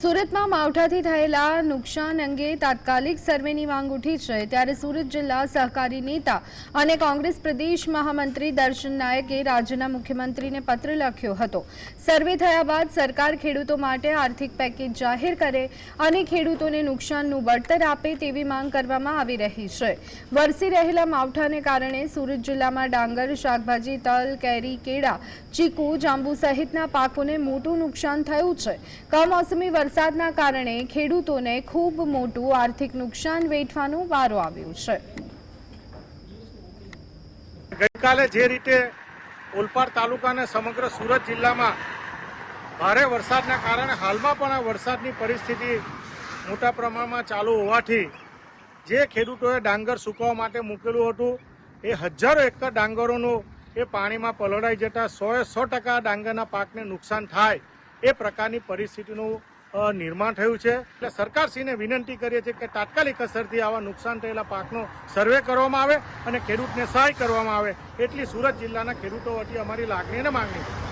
સુરતમાં માવઠાથી થયેલા નુકસાન અંગે તાત્કાલિક સર્વેની માંગ ઉઠી છે ત્યારે સુરત જિલ્લા સહકારી નેતા અને કોંગ્રેસ પ્રદેશ મહામંત્રી દર્શન નાયકે રાજ્યના મુખ્યમંત્રીને પત્ર લખ્યો હતો। સર્વે થયા બાદ સરકાર ખેડૂતો માટે આર્થિક પેકેજ જાહેર કરે અને ખેડૂતોને નુકસાનનું વળતર આપે તેવી માંગ કરવામાં આવી રહી છે। વરસી રહેલા માવઠાને કારણે સુરત જિલ્લામાં ડાંગર, શાકભાજી, તલ, કેરી, કેળા, ચીકુ, જાંબુ સહિતના પાકોને મોટું નુકસાન થયું છે। કમોસમી વરસાદના કારણે ખેડૂતોને ખૂબ મોટું આર્થિક નુકસાન વેઠવાનો વારો આવ્યો છે। ગઈકાલે જે રીતે ઓલપાડ તાલુકાના સમગ્ર સુરત જિલ્લામાં ભારે વરસાદના કારણે હાલમાં પણ આ વરસાદની પરિસ્થિતિ મોટા પ્રમાણમાં ચાલુ હોવાથી જે ખેડૂતોએ ડાંગર સૂકવવા માટે મૂકેલું હતું એ હજારો એકર ડાંગરોનું એ પાણીમાં પલળાઈ જતા 100% ડાંગરના પાકને નુકસાન થાય એ પ્રકારની પરિસ્થિતિનું નિર્માણ થયું છે। એટલે સરકારશ્રીને વિનંતી કરીએ છીએ કે તાત્કાલિક અસરથી આવા નુકસાન થયેલા પાકનો સર્વે કરવામાં આવે અને ખેડૂતને સહાય કરવામાં આવે એટલી સુરત જિલ્લાના ખેડૂતો વતી અમારી લાગણી અને માંગણી છે।